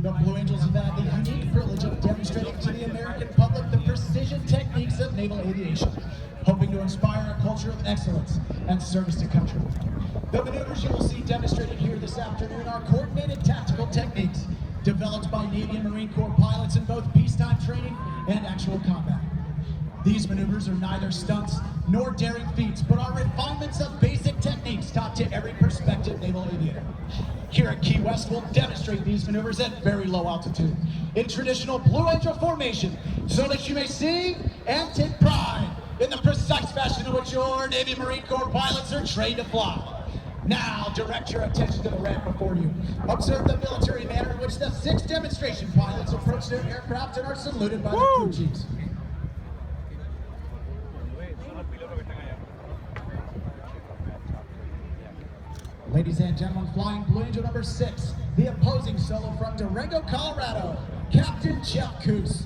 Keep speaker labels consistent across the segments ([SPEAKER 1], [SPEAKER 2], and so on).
[SPEAKER 1] The Blue Angels have had the unique privilege of demonstrating to the American public the precision techniques of naval aviation, hoping to inspire a culture of excellence and service to country. The maneuvers you will see demonstrated here this afternoon are coordinated tactical techniques developed by Navy and Marine Corps pilots in both peacetime training and actual combat. These maneuvers are neither stunts nor daring feats, but are refinements of basic techniques taught to every prospective naval aviator. Here at Key West, we'll demonstrate these maneuvers at very low altitude in traditional Blue Angel formation, so that you may see and take pride in the precise fashion in which your Navy and Marine Corps pilots are trained to fly. Now, direct your attention to the ramp before you. Observe the military manner in which the 6 demonstration pilots approach their aircraft and are saluted by the crew chiefs. Ladies and gentlemen, flying Blue Angel number 6, the opposing solo from Durango, Colorado, Captain Jeff Coos.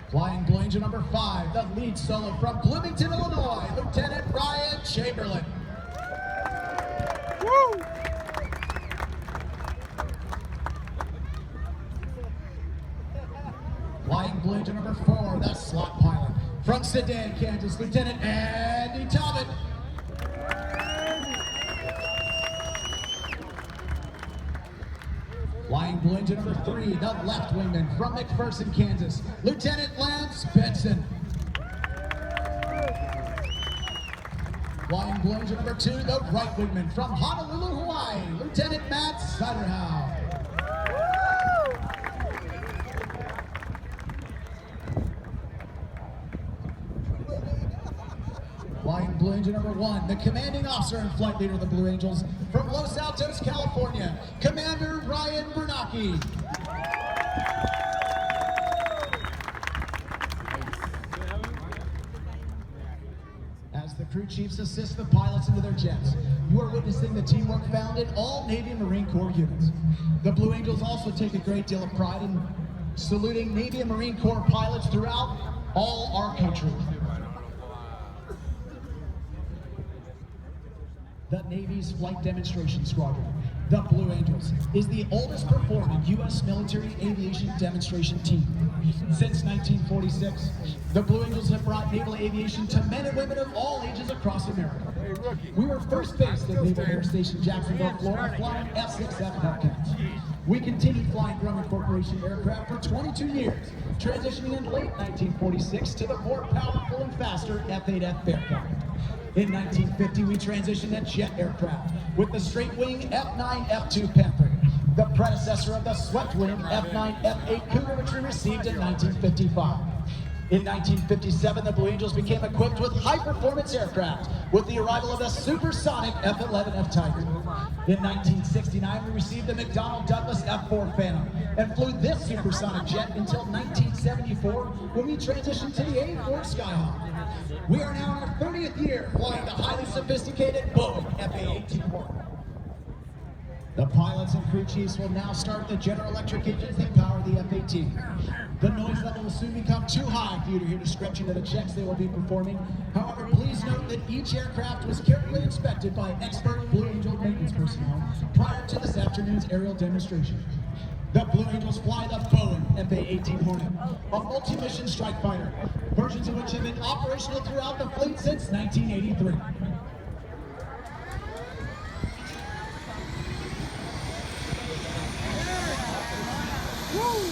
[SPEAKER 1] Flying Blue Angel number 5, the lead solo from Bloomington, Illinois, Lieutenant Ryan Chamberlain. Woo! Flying Blue Angel number 4, the slot pilot from Sedan, Kansas, Lieutenant Andy Talbot. Flying Blue Angel number 3, the left wingman from McPherson, Kansas, Lieutenant Lance Benson. Flying Blue Angel number 2, the right wingman from Honolulu, Hawaii, Lieutenant Matt Siderhow. Flying Blue Angel number 1, the commanding officer and flight leader of the Blue Angels from Los Altos, California, Commander Ryan Bernacki. As the crew chiefs assist the pilots into their jets, you are witnessing the teamwork found in all Navy and Marine Corps units. The Blue Angels also take a great deal of pride in saluting Navy and Marine Corps pilots throughout all our country. The Navy's Flight Demonstration Squadron, the Blue Angels, is the oldest performing U.S. military aviation demonstration team. Since 1946, the Blue Angels have brought naval aviation to men and women of all ages across America. We were first based at Naval Air Station Jacksonville, Florida, flying F-6F Hellcats. We continued flying Grumman Corporation aircraft for 22 years, transitioning in late 1946 to the more powerful and faster F-8F Bearcat. In 1950, we transitioned to jet aircraft with the straight-wing F-9 F-2 Panther, the predecessor of the swept-wing F-9 F-8 Cougar, which we received in 1955. In 1957, the Blue Angels became equipped with high-performance aircraft with the arrival of the supersonic F-11 F-Tiger. In 1969, we received the McDonnell Douglas F-4 Phantom and flew this supersonic jet until 1974, when we transitioned to the A-4 Skyhawk. We are now in our 30th year flying the highly sophisticated Boeing FA-18 Hornet. The pilots and crew chiefs will now start the General Electric engines that power the F-18. The noise level will soon become too high for you to hear description of the checks they will be performing. However, please note that each aircraft was carefully inspected by expert Blue Angel maintenance personnel prior to this afternoon's aerial demonstration. The Blue Angels fly the Boeing FA-18 Hornet, a multi-mission strike fighter, versions of which have been operational throughout the fleet since 1983. Woo!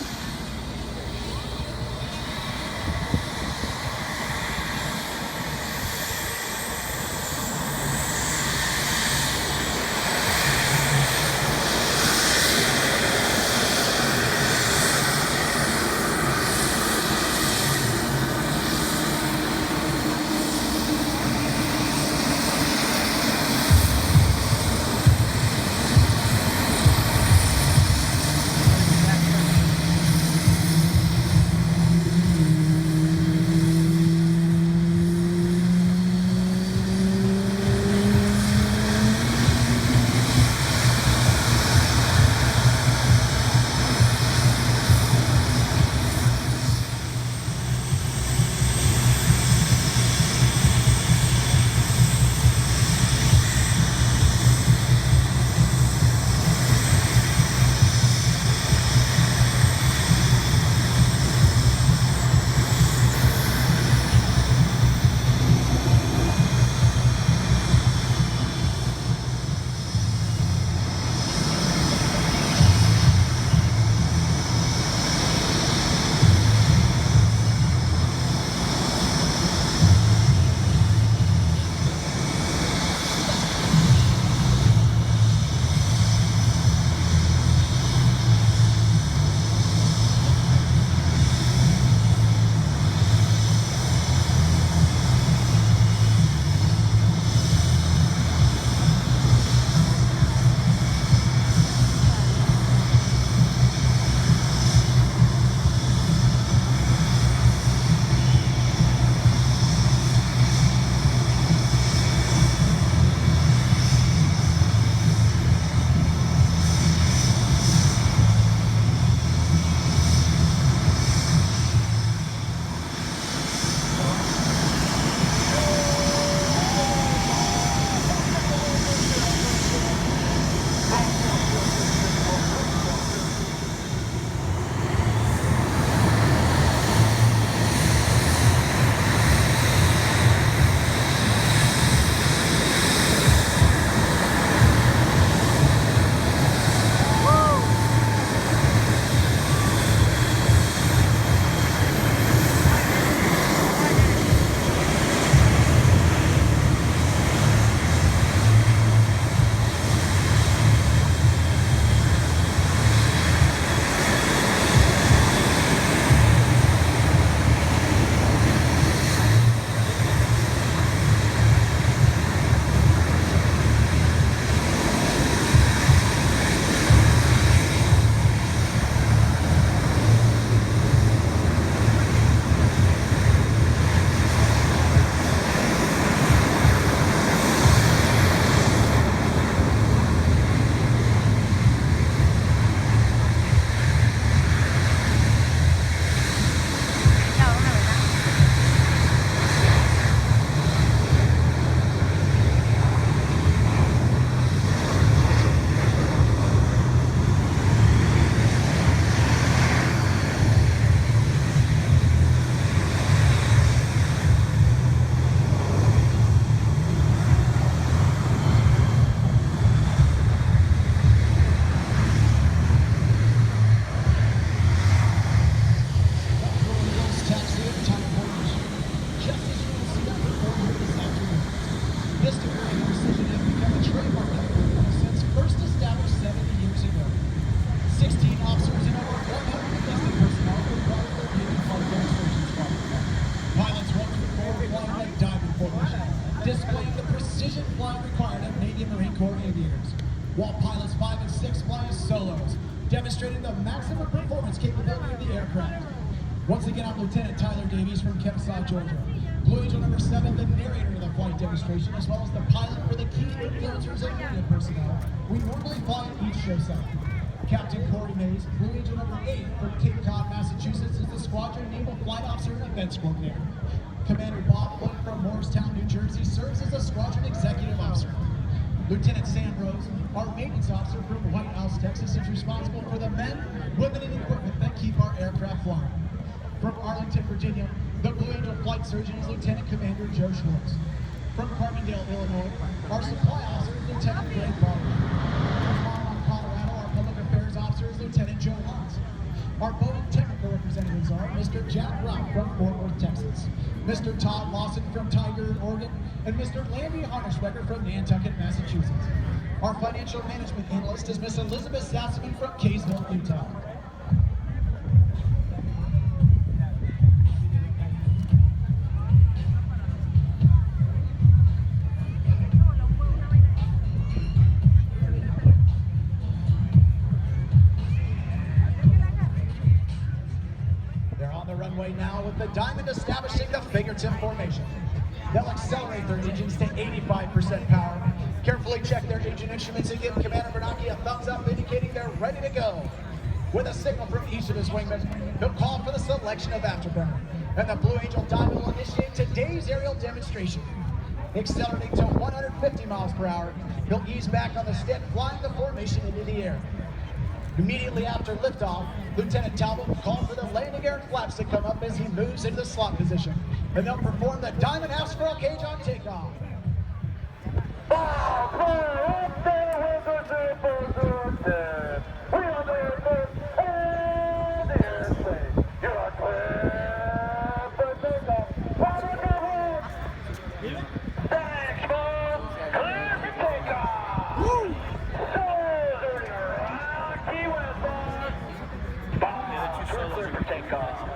[SPEAKER 1] displaying the precision flying required of Navy and Marine Corps aviators, while pilots 5 and 6 fly as solos, demonstrating the maximum performance capability of the aircraft. Once again, I'm Lieutenant Tyler Davies from Kennesaw, Georgia. Blue Angel number 7, the narrator of the flight demonstration, as well as the pilot for the key influencers and media personnel we normally fly at each show site. Captain Corey Mays, Blue Angel number 8 from Takeoff, Massachusetts, is the Squadron Naval Flight Officer and Events Coordinator. Commander Bob Wood from Morristown, New Jersey, serves as a Squadron Executive Officer. Lieutenant Sam Rose, our maintenance officer from White House, Texas, is responsible for the men, women, and equipment that keep our aircraft flying. From Arlington, Virginia, the Blue Angel flight surgeon is Lieutenant Commander Joe Schwartz. From Carbondale, Illinois, our supply officer is Lieutenant Greg Barber. From Monmouth, Colorado, our public affairs officer is Lieutenant Joe Lutz. Our Boeing technical representatives are Mr. Jack Brown from Fort Worth, Texas, Mr. Todd Lawson from Tigard, Oregon, and Mr. Landy Harnishbecker from Nantucket, Massachusetts. Our financial management analyst is Miss Elizabeth Sassaman from Kaysville, Utah. Now with the Diamond establishing the fingertip formation. They'll accelerate their engines to 85% power, carefully check their engine instruments, and give Commander Bernanke a thumbs up indicating they're ready to go. With a signal from each of his wingmen, he'll call for the selection of Afterburner, and the Blue Angel Diamond will initiate today's aerial demonstration. Accelerating to 150 miles per hour, he'll ease back on the stick, flying the formation into the air. Immediately after liftoff, Lieutenant Talbot will call for the landing gear and flaps to come up as he moves into the slot position, and they'll perform the Diamond half scroll cage on takeoff.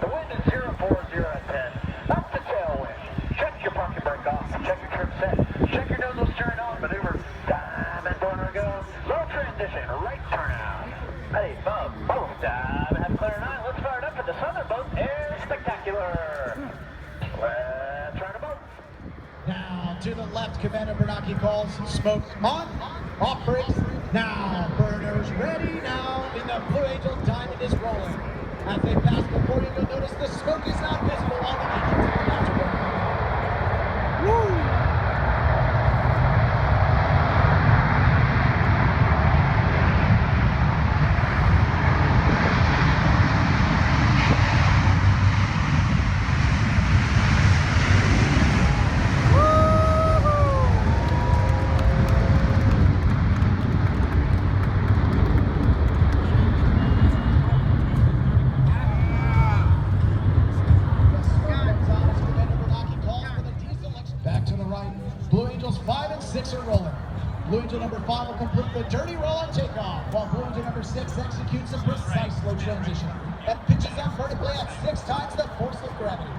[SPEAKER 2] The wind is 040 at 10. Up the tailwind. Check your parking brake off. Check your trim set. Check your nose steering on. Maneuver. Diamond burner go. Low transition. Right turnout. Hey, Bob. Boom. Diamond have clear 9. Let's fire it up for the Southernmost Air Spectacular. Let's run a boat.
[SPEAKER 1] Now to the left, Commander Bernanke calls smoke on. Off brakes. Now burners ready. Now in the Blue Angel Diamond is rolling. As they pass before you, you'll notice the smoke is not visible on the engines of the Afterburner. Woo! Blue Angel number 5 will complete the dirty roll on takeoff, while Blue Angel number 6 executes a precise slow transition and pitches up vertically at 6 times the force of gravity.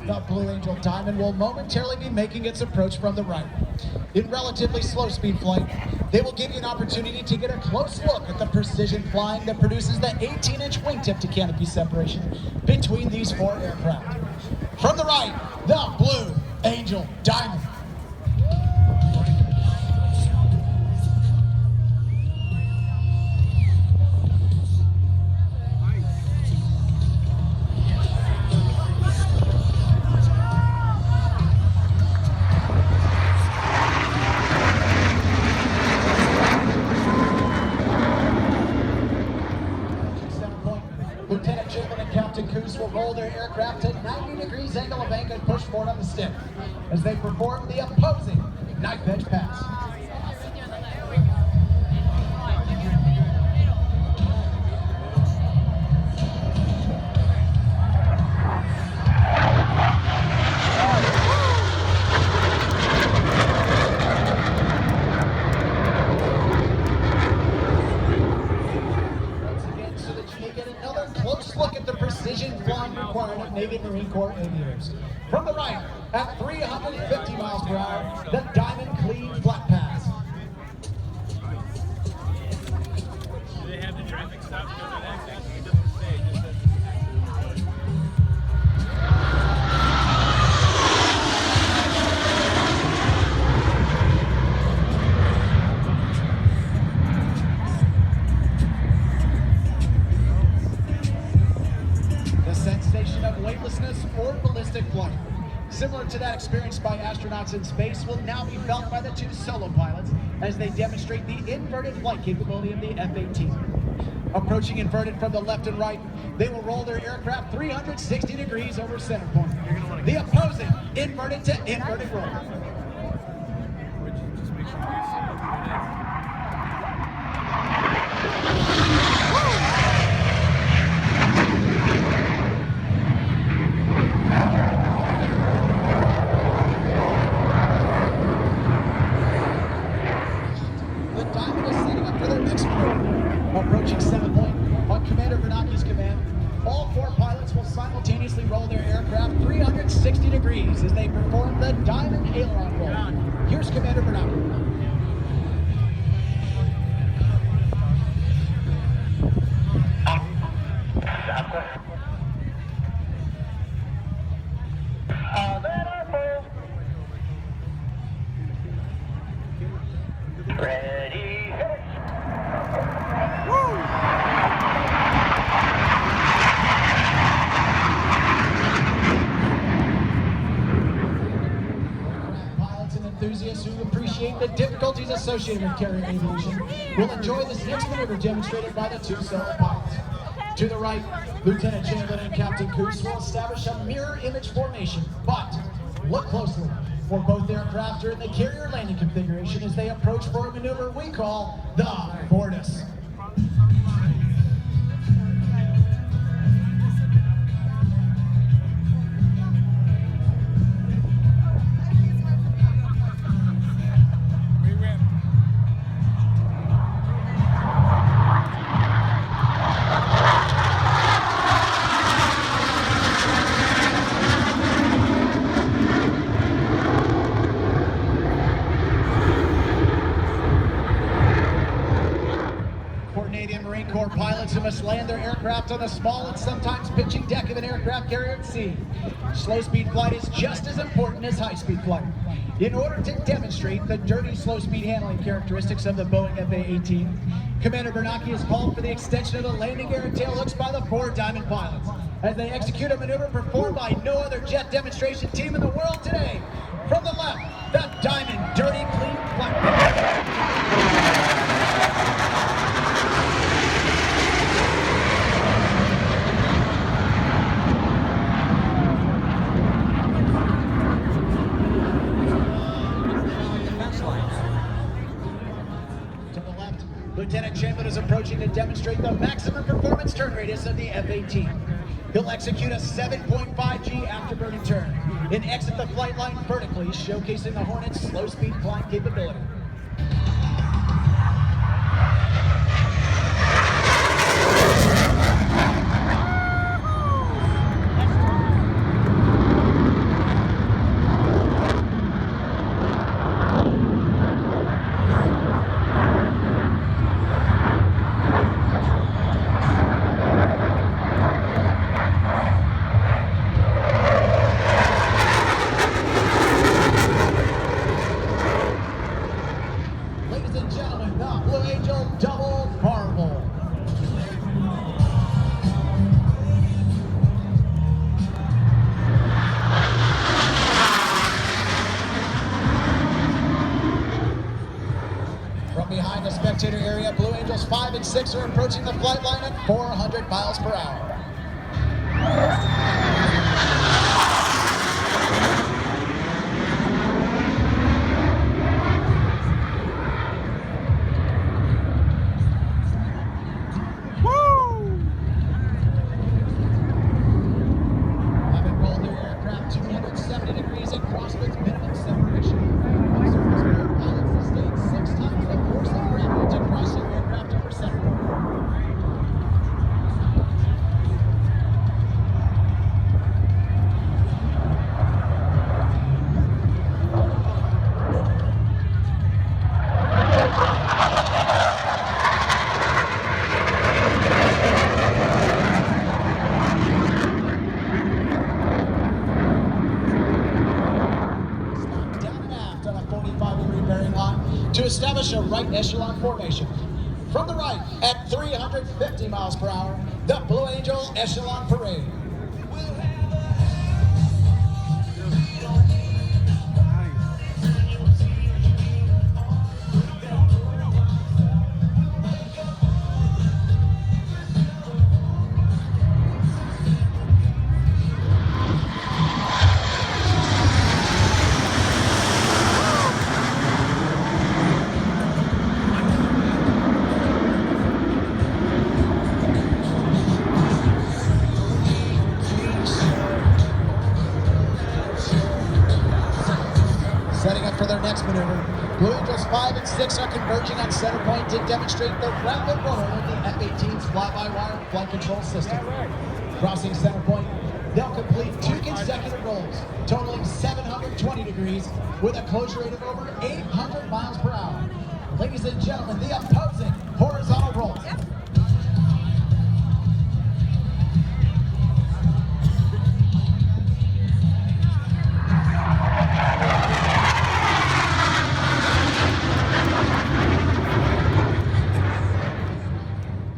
[SPEAKER 1] The Blue Angel Diamond will momentarily be making its approach from the right. In relatively slow speed flight, they will give you an opportunity to get a close look at the precision flying that produces the 18-inch wingtip to canopy separation between these four aircraft. From the right, the Blue Angel Diamond. Lieutenant Chamberlain and Captain Coos will roll their aircraft to 90 degrees angle of angle and push forward on the stick as they perform the opposing knife edge pass. Look at the precision flying required of Navy and Marine Corps aviators. From the right, at 350 miles per hour, the Diamond Clean Flat Pass.
[SPEAKER 3] Do they have the traffic stop? It doesn't say, it just says
[SPEAKER 1] Sensation of weightlessness or ballistic flight, similar to that experienced by astronauts in space, will now be felt by the two solo pilots as they demonstrate the inverted flight capability of the F-18. Approaching inverted from the left and right, they will roll their aircraft 360 degrees over center point. The opposing inverted to inverted roll.
[SPEAKER 3] just make sure you see
[SPEAKER 1] Approaching center point on Commander Bernanke's command, all four pilots will simultaneously roll their aircraft 360 degrees as they perform the Diamond Aileron roll. Here's Commander Bernanke.
[SPEAKER 2] Ready, hit it.
[SPEAKER 1] Pilots and enthusiasts who appreciate the difficulties associated with carrier aviation will enjoy this next maneuver demonstrated by the two solo pilots. To the right, Lieutenant Chamberlain and Captain Coos will establish a mirror image formation, but look closely, for both aircraft are in the carrier landing configuration as they approach for a maneuver we call the Vortis. Marine Corps pilots who must land their aircraft on the small and sometimes pitching deck of an aircraft carrier at sea. Slow-speed flight is just as important as high-speed flight. In order to demonstrate the dirty slow-speed handling characteristics of the Boeing FA-18, Commander Bernanke has called for the extension of the landing gear and tail hooks by the four Diamond pilots as they execute a maneuver performed by no other jet demonstration team in the world today. From the left, the Diamond Dirty Clean Flight Pass. Lieutenant Chamberlain is approaching to demonstrate the maximum performance turn radius of the F-18. He'll execute a 7.5G afterburner turn and exit the flight line vertically, showcasing the Hornet's slow-speed flying capability. spectator area. Blue Angels 5 and 6 are approaching the flight line at 400 miles per hour. Having rolled their aircraft 270 degrees and crossed its minimum separation, observers will pilots sustain 6 times the force of gravity to cross their aircraft over center point. Down and aft on a 45-degree bearing line to establish a right echelon formation. From the right, at 350 miles per hour, the Blue Angel Echelon Parade. Setting up for their next maneuver, Blue Angels 5 and 6 are converging on center point to demonstrate the rapid roll of the F-18's fly-by-wire flight control system. Crossing center point, they'll complete 2 consecutive rolls, totaling 720 degrees, with a closure rate of over 800 miles per hour. Ladies and gentlemen, the opposing horizontal roll.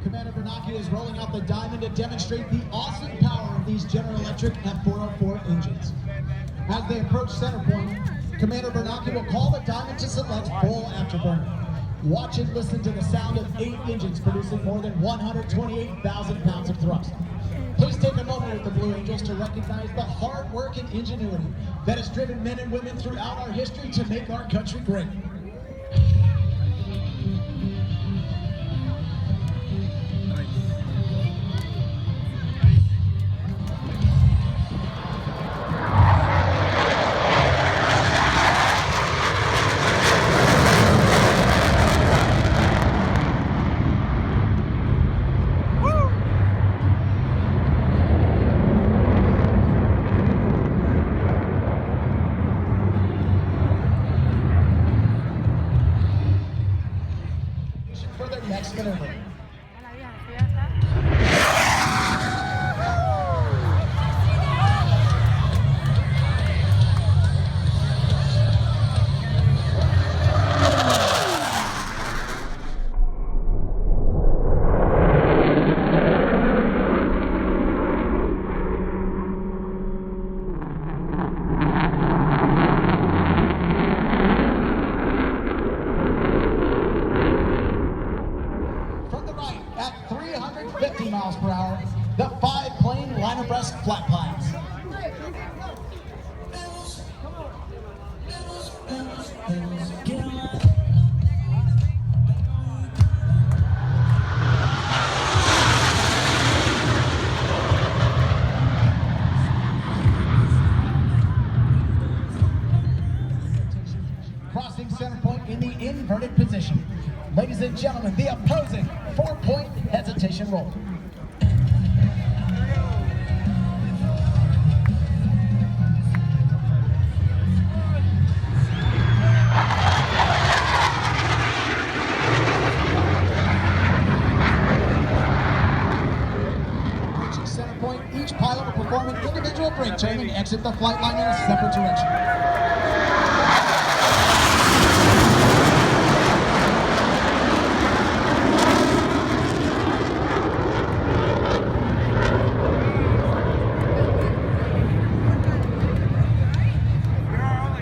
[SPEAKER 1] Commander Bernacchi is rolling out the diamond to demonstrate the awesome power of these General Electric F404 engines. As they approach center point, Commander Bernacchi will call the diamond to select full afterburner. Watch and listen to the sound of 8 engines producing more than 128,000 pounds of thrust. Please take a moment with the Blue Angels to recognize the hard work and ingenuity that has driven men and women throughout our history to make our country great. For their next maneuver. From the right, at 350 miles per hour, the 5-plane line abreast flat piles. Crossing center point in the inverted position. Ladies and gentlemen, the opposing 4-point hesitation roll. Reaching center point, each pilot will perform an individual brake turn and exit the flight line in a separate direction.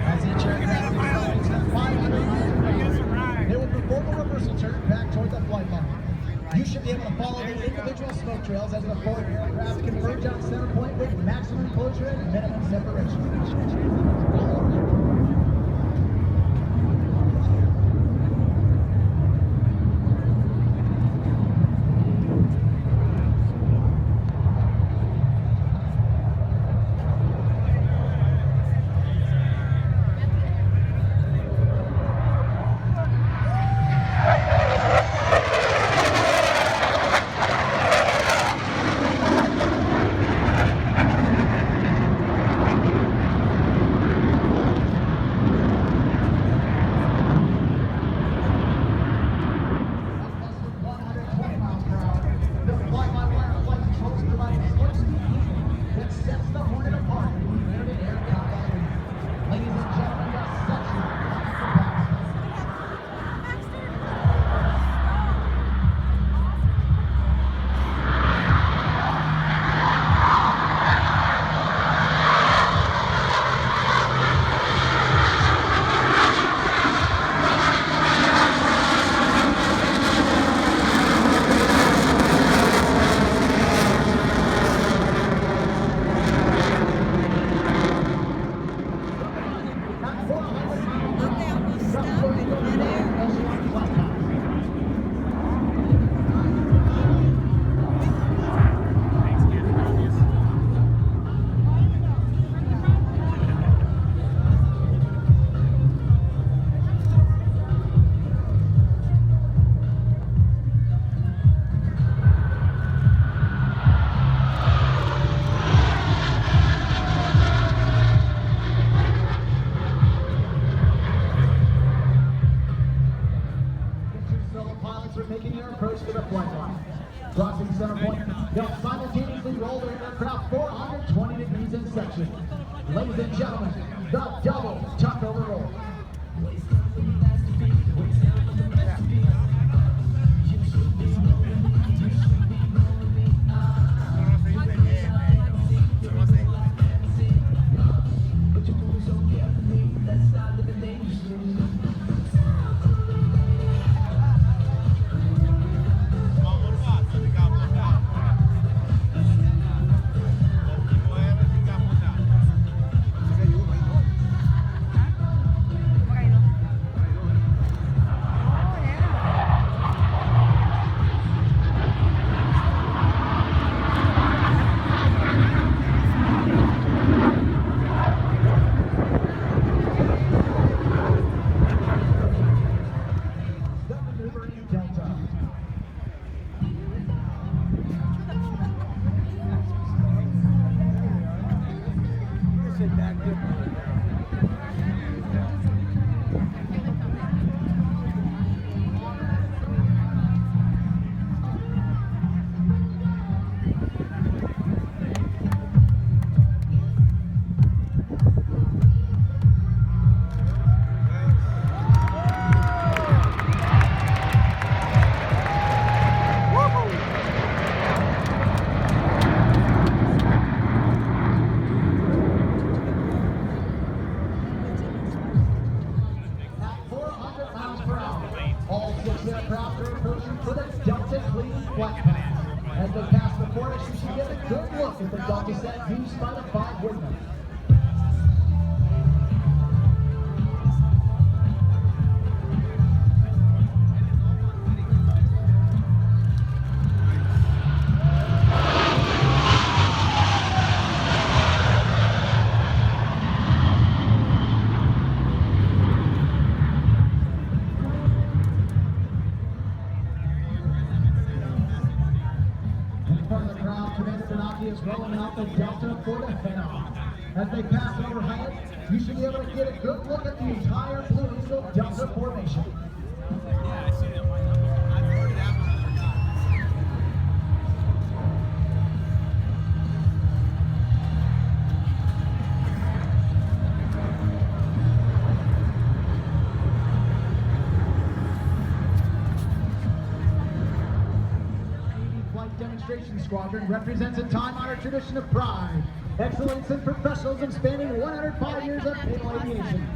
[SPEAKER 1] As each aircraft accelerates at 500 miles per hour, they will perform a reversal turn back to be able to follow the individual smoke trails as the four aircraft converge on center point with maximum closure and minimum separation. Making their approach to the flight line. Crossing center point, they'll simultaneously roll their aircraft 420 degrees in section. Ladies and gentlemen, the double tuck over roll. Aircraft are approaching for the Delta clean flight path. As they pass before us, you should get a good look at the Delta set used by the 5 Woodmen. Is rolling out the Delta for the head-off. As they pass overhead, you should be able to get a good look at the entire Blue Eagle Delta formation.
[SPEAKER 3] Yeah, I see that one. I've heard that one.
[SPEAKER 1] Demonstration Squadron represents a time-honored tradition of pride, excellence, and professionalism spanning 105 years of naval aviation.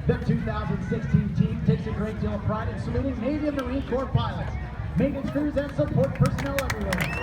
[SPEAKER 1] The 2016 team takes a great deal of pride in saluting Navy and Marine Corps pilots, maintenance crews, and support personnel everywhere.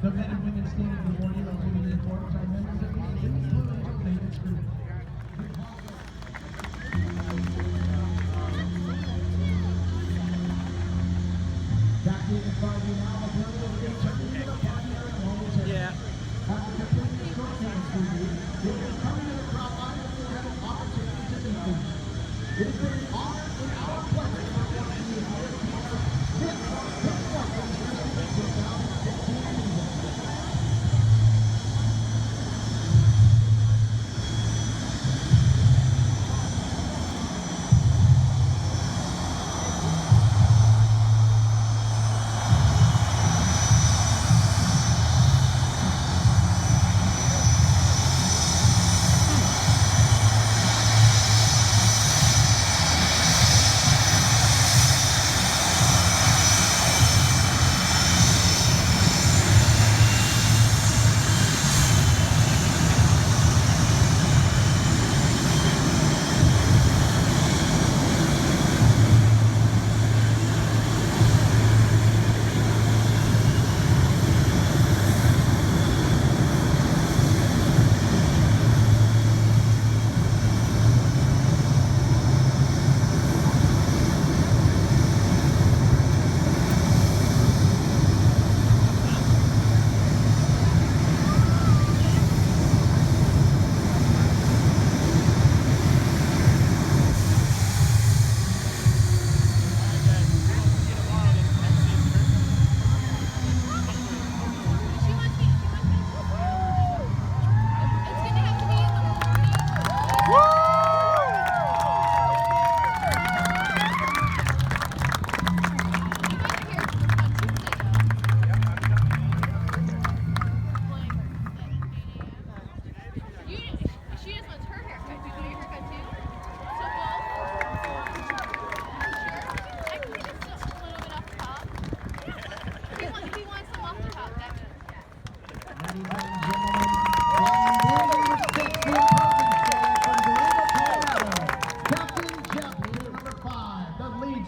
[SPEAKER 1] The men and women standing before you, including the importance are members of the Blue Angels maintenance crew. Captain in front of you now, the plane will be turning to the party area momentarily.
[SPEAKER 3] Yeah.
[SPEAKER 1] After completing the short dance review, you'll be coming to the crowd line and you'll have an opportunity to meet them. It has been an honor and our pleasure to welcome you here to this performance of 2015.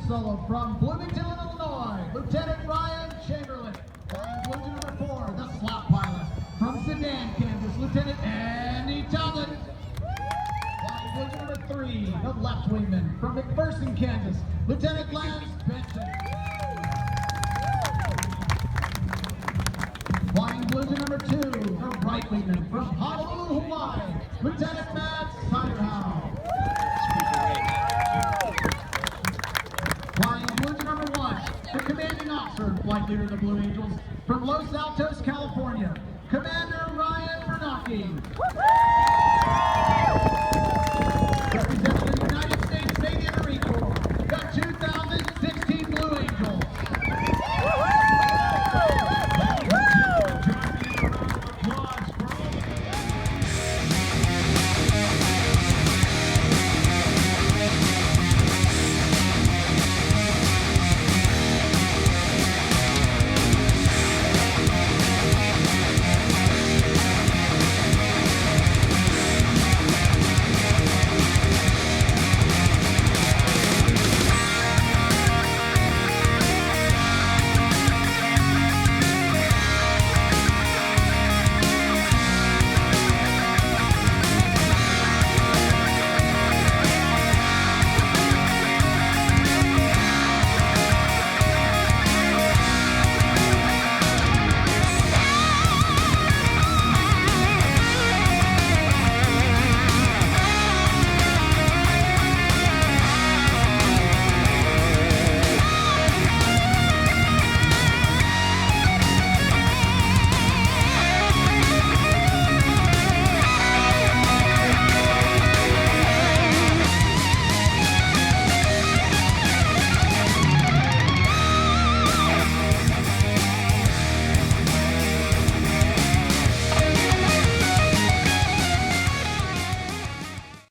[SPEAKER 1] Solo from Bloomington, Illinois, Lieutenant blue to number 3, the left wingman from McPherson, Kansas, Lieutenant Lance Benson. Flying blue to number 2, the right wingman from Honolulu, Hawaii, Lieutenant Matt Simon.